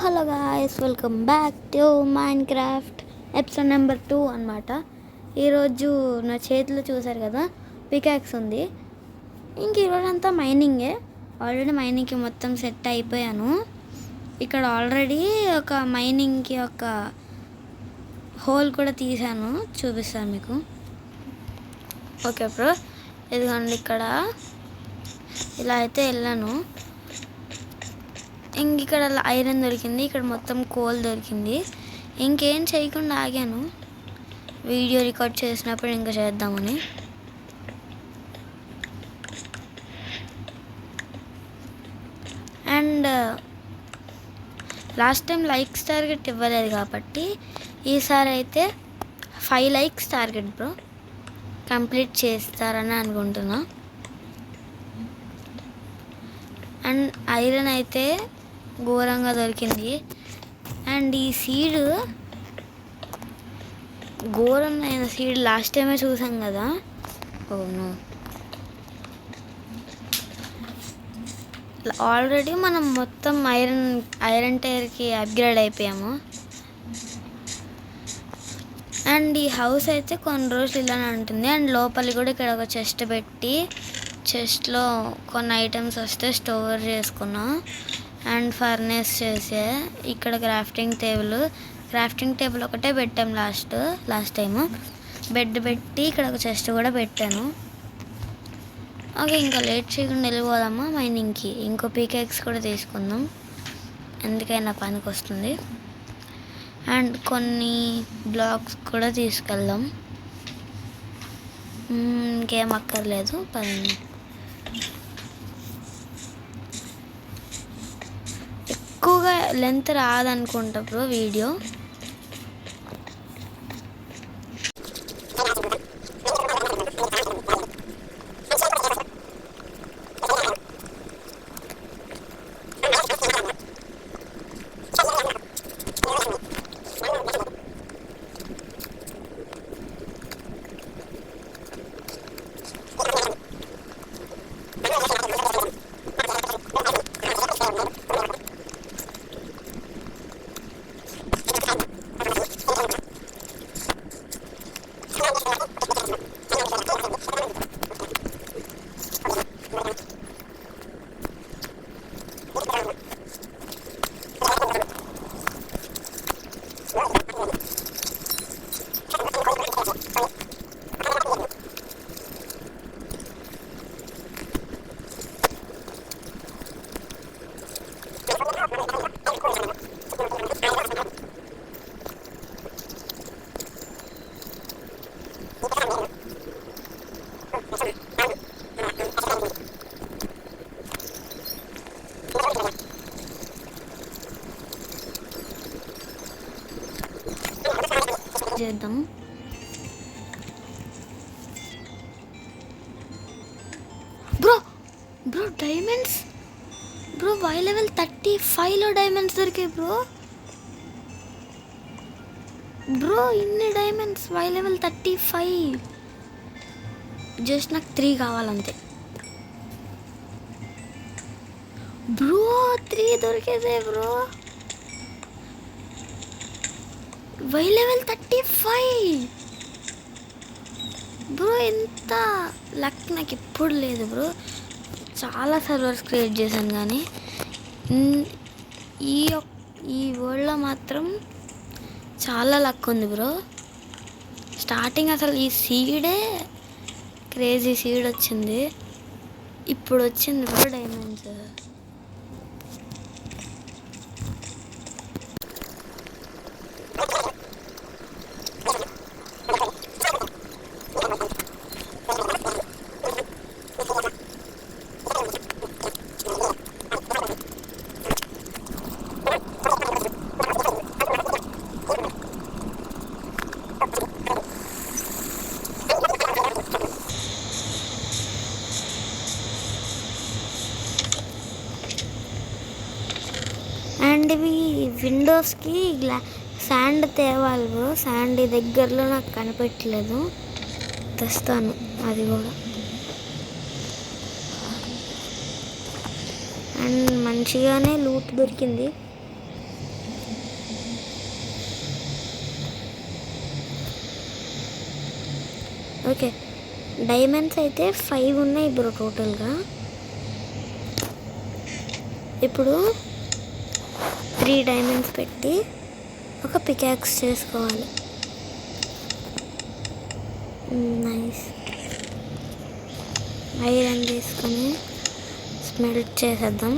Hello guys, welcome back to Minecraft episode number 2 అనమాట. ఈరోజు నా చేతిలో చూసారు కదా, పికాక్స్ ఉంది. ఇంక ఈరోజు అంతా మైనింగే. ఆల్రెడీ మైనింగ్కి మొత్తం సెట్ అయిపోయాను. ఇక్కడ ఆల్రెడీ ఒక మైనింగ్కి ఒక హోల్ కూడా తీసాను, చూపిస్తాను మీకు. ఓకే బ్రో, ఇదిగోండి ఇక్కడ ఇలా అయితే వెళ్ళాను. ఇంక ఇక్కడ ఐరన్ దొరికింది, ఇక్కడ మొత్తం కోల్ దొరికింది. ఇంకేం చేయకుండా ఆగాను, వీడియో రికార్డ్ చేసినప్పుడు ఇంకా చేద్దామని. And last time likes target ఇవ్వలేదు కాబట్టి ఈసారి అయితే 5 లైక్స్ టార్గెట్ బ్రో కంప్లీట్ చేస్తారని అనుకుంటున్నా. అండ్ ఐరన్ అయితే ఘోరంగా దొరికింది. అండ్ ఈ సీడ్ ఘోరమైన సీడ్ లాస్ట్ టైమే చూసాం కదా. అవును, ఆల్రెడీ మనం మొత్తం ఐరన్ టైర్కి అప్గ్రేడ్ అయిపోయాము. అండ్ ఈ హౌస్ అయితే కొన్ని రోజులు ఇలానే ఉంటుంది. అండ్ లోపలి కూడా ఇక్కడ ఒక చెస్ట్ పెట్టి, చెస్ట్లో కొన్ని ఐటమ్స్ వస్తే స్టోర్ చేసుకున్నా. అండ్ ఫర్నేస్ చేసే ఇక్కడ క్రాఫ్టింగ్ టేబుల్ ఒకటే పెట్టాం లాస్ట్ టైము. బెడ్ పెట్టి ఇక్కడ ఒక చెస్ట్ కూడా పెట్టాను. ఓకే, ఇంకా లేట్ చేయకుండా వెళ్ళిపోదామా మైనింగ్కి. ఇంకో పీకాక్స్ కూడా తీసుకుందాం, ఎందుకైనా పనికి వస్తుంది. అండ్ కొన్ని బ్లాక్స్ కూడా తీసుకెళ్దాం, ఇంకేం అక్కర్లేదు పని. ఎక్కువగా లెంత్ రాదనుకుంటా బ్రో వీడియో. చేద్దాం. Bro diamonds bro, Y level 35లో డైమండ్స్ దొరికాయి బ్రో ఇన్ని డైమండ్స్ వై లెవెల్ 35. జస్ట్ నాకు 3 కావాలంతే బ్రో. 3 దొరికేదే బ్రో, వై లెవెల్ 35 బ్రో. ఎంత లక్ నాకు ఎప్పుడు లేదు బ్రో. చాలా సర్వర్స్ క్రియేట్ చేశాను కానీ ఈ వరల్డ్లో మాత్రం చాలా లక్ ఉంది బ్రో. స్టార్టింగ్ అసలు ఈ సీడే క్రేజీ సీడ్ వచ్చింది, ఇప్పుడు వచ్చింది బ్రో డైమండ్స్. అండ్ ఇవి విండోస్కి శాండ్ తేవాలి బ్రో. శాండ్ దగ్గరలో నాకు కనిపెట్టలేదు, తెస్తాను అది కూడా. అండ్ మంచిగానే లూట్ దొరికింది. ఓకే, డైమండ్స్ అయితే 5 ఉన్నాయి బ్రో టోటల్గా. ఇప్పుడు 3 డైమండ్స్ పెట్టి ఒక పికాక్స్ చేసుకోవాలి. నైస్. ఐరన్ తీసుకొని స్మెల్ట్ చేసేద్దాం.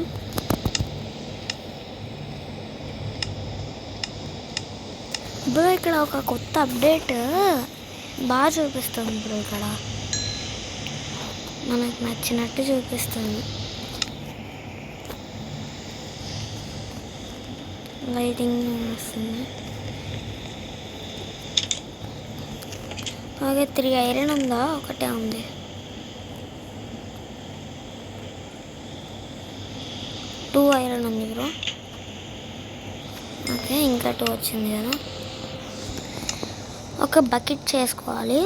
బ్రో ఇక్కడ ఒక కొత్త అప్డేట్ బాగా చూపిస్తుంది బ్రో. ఇక్కడ మనకు నచ్చినట్టు చూపిస్తుంది. లైటింగ్ వస్తుంది. అలాగే 3 ఐరన్ ఉందా? ఒకటే ఉంది. టూ ఐరన్ ఉంది బ్రో. ఓకే, ఇంకా 2 వచ్చింది కదా. ఒక బకెట్ చేసుకోవాలి.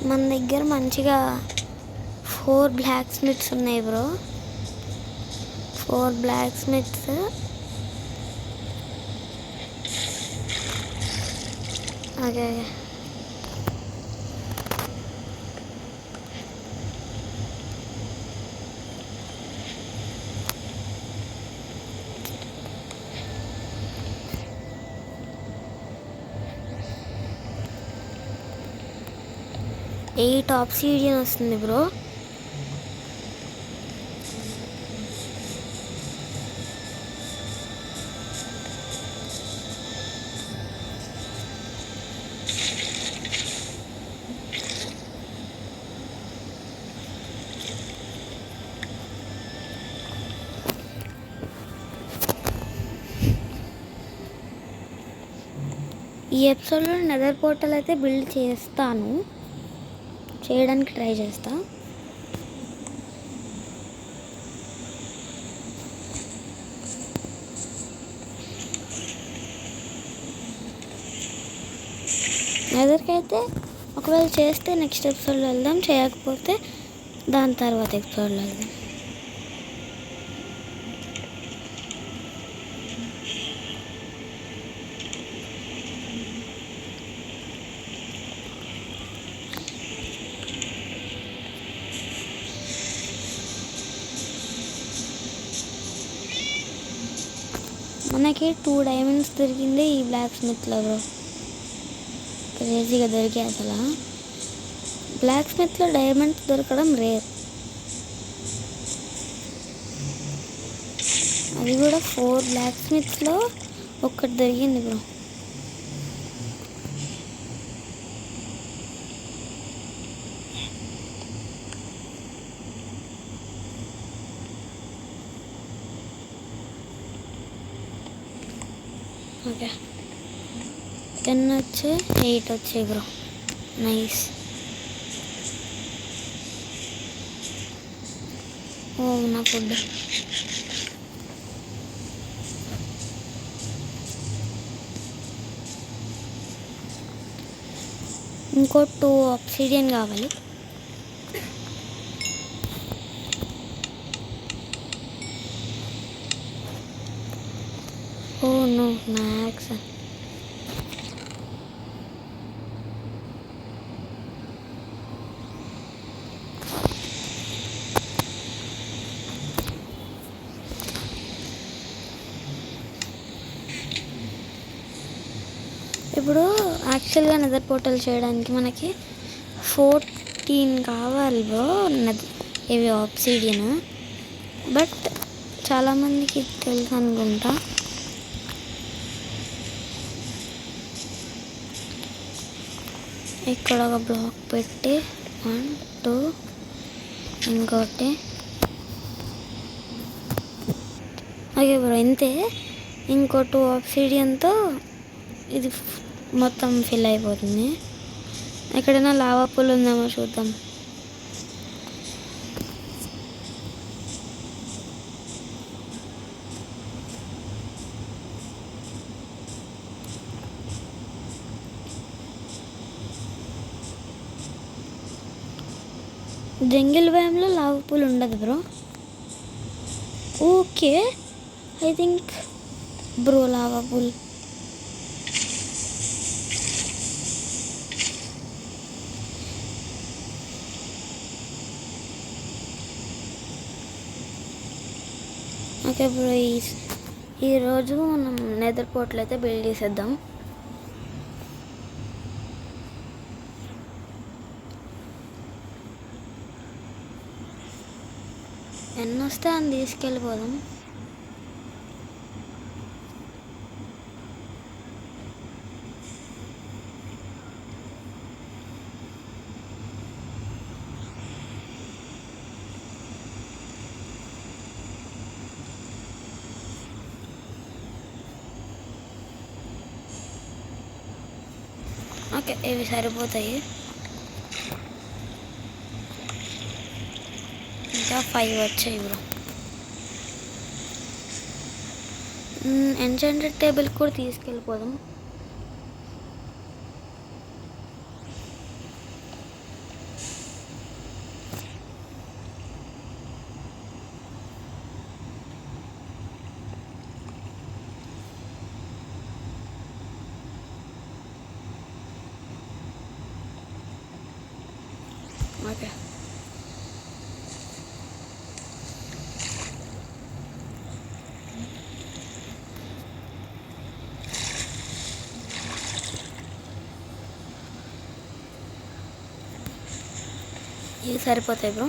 మన దగ్గర మంచిగా 4 బ్లాక్ స్మిత్స్ ఉన్నాయి bro. 4 blacksmiths. Okay, 8 obsidian వస్తుంది బ్రో. ఈ ఎపిసోడ్లో నెదర్ పోర్టల్ అయితే బిల్డ్ చేయడానికి ట్రై చేస్తా. నెదర్కైతే ఒకవేళ చేస్తే నెక్స్ట్ ఎపిసోడ్లో వెళ్దాం, చేయకపోతే దాని తర్వాత ఎపిసోడ్లో వెళ్దాం. మనకి 2 డైమండ్స్ దొరికింది ఈ బ్లాక్ స్మిత్లో బ్రో. క్రేజీగా దొరికాయి అసలు. బ్లాక్ స్మిత్లో డైమండ్స్ దొరకడం రేర్. అది కూడా 4 బ్లాక్ స్మిత్స్లో ఒక్కటి దొరికింది బ్రో. ఓకే, 10 వచ్చాయి, 8 వచ్చాయి బ్రో. నైస్. ఓ నా ఫుడ్. ఇంకో 2 ఆబ్సిడియన్ కావాలి. Oh no, max. ఇప్పుడు యాక్చువల్గా నెదర్ పోర్టల్ చేయడానికి మనకి 14 కావాలి బ్రో. ఇవి ఆబ్సిడియన్, బట్ చాలామందికి తెలుసు అనుకుంటా. ఇక్కడ ఒక బ్లాక్ పెట్టి 1 2 ఇంకోటి. ఓకే బ్రో, ఇంతే. ఇంకో 2 ఆబ్సిడియన్తో ఇది మొత్తం ఫిల్ అయిపోతుంది. ఎక్కడైనా లావా పూల్ ఉందేమో చూద్దాం. జంగిల్ వ్యామ్లో లావా పూల్ ఉండదు bro. Okay, I think bro lava bull. Okay bro, ఈరోజు మనం నెదర్ పోర్టల్ అయితే బిల్డ్ చేసేద్దాం. ఎన్ని వస్తే అని తీసుకెళ్ళిపోదాం. ఓకే, ఇవి సరిపోతాయి. ఇంకా 5 వచ్చాయి బ్రో. ఎన్చాంటెడ్ టేబుల్ కూడా తీసుకెళ్ళిపోదాం. ఓకే, ఇవి సరిపోతాయి bro.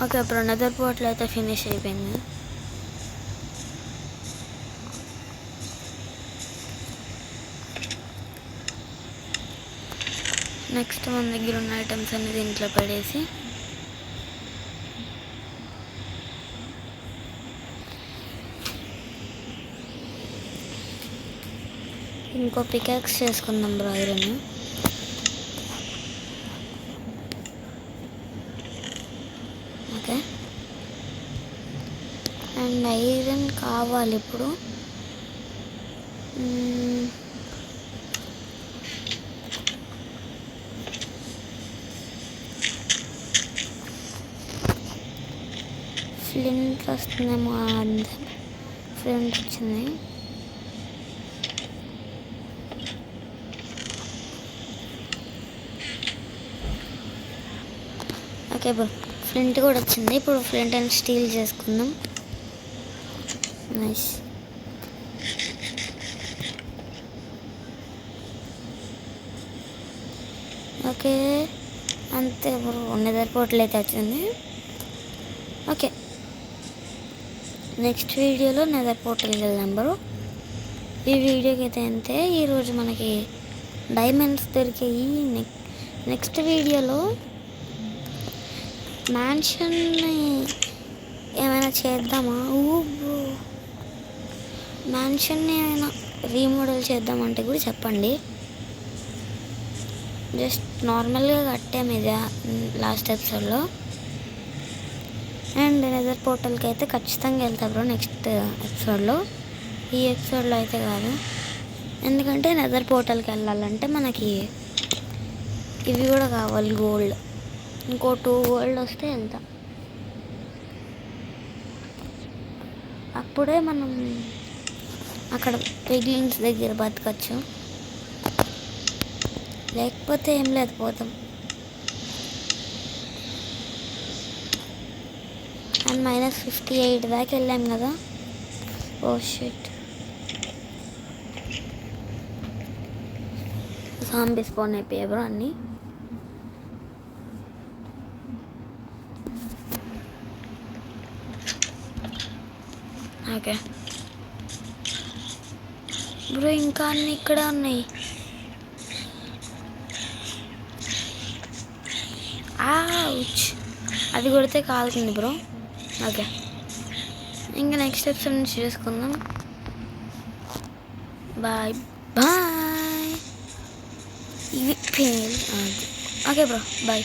Okay bro, Nether portal అయితే ఫినిష్ అయిపోయింది. నెక్స్ట్ మన దగ్గర ఉన్న ఐటమ్స్ అన్ని దీంట్లో పడేసి ఇంకో పికాక్స్ చేసుకుందాం bro, iron. Okay, and iron కావాలి ఇప్పుడు. ఫ్లింట్ వస్తుందేమో, అంతే ఫ్లింట్ వచ్చింది. ఓకే బ్రో, ఫ్లింట్ కూడా వచ్చింది. ఇప్పుడు ఫ్లింట్ అండ్ స్టీల్ చేసుకుందాం. నైస్. ఓకే, అంతే బ్రో, నెదర్ పోర్టల్ అయితే వచ్చింది. ఓకే, నెక్స్ట్ వీడియోలో నెదర్ పోర్టల్కి వెళ్దాం బ్రో. ఈ వీడియోకి అయితే అంతే. ఈరోజు మనకి డైమండ్స్ దొరికాయి. నెక్స్ట్ వీడియోలో మ్యాన్షన్ని ఏమైనా చేద్దామా? మ్యాన్షన్ని ఏమైనా రీమోడల్ చేద్దామంటే కూడా చెప్పండి. జస్ట్ నార్మల్గా కట్టాము ఇది లాస్ట్ ఎపిసోడ్లో. అండ్ నెదర్ పోర్టల్కి అయితే ఖచ్చితంగా వెళ్తా బ్రో నెక్స్ట్ ఎపిసోడ్లో. ఈ ఎపిసోడ్లో అయితే కాదు, ఎందుకంటే నెదర్ పోర్టల్కి వెళ్ళాలంటే మనకి ఇవి కూడా కావాలి, గోల్డ్. ఇంకో 2 గోల్డ్ వస్తే వెళ్తా. అప్పుడే మనం అక్కడ పిగ్లింగ్స్ దగ్గర బతకచ్చు, లేకపోతే ఏం లేదు, పోతాం. అండ్ -58 దాకా వెళ్ళాం కదా. ఓ షిట్, జాంబీ స్పాన్ అయిపోయాయి బ్రో అన్నీ. ఓకే బ్రో, ఇంకా అన్నీ ఇక్కడ ఉన్నాయి. అది కొడితే కాలుతుంది బ్రో. ఓకే, ఇంకా నెక్స్ట్ ఎపిసోడ్ నుంచి చూసుకుందాం. Bye bye. ఇది ఓకే బ్రో, బాయ్.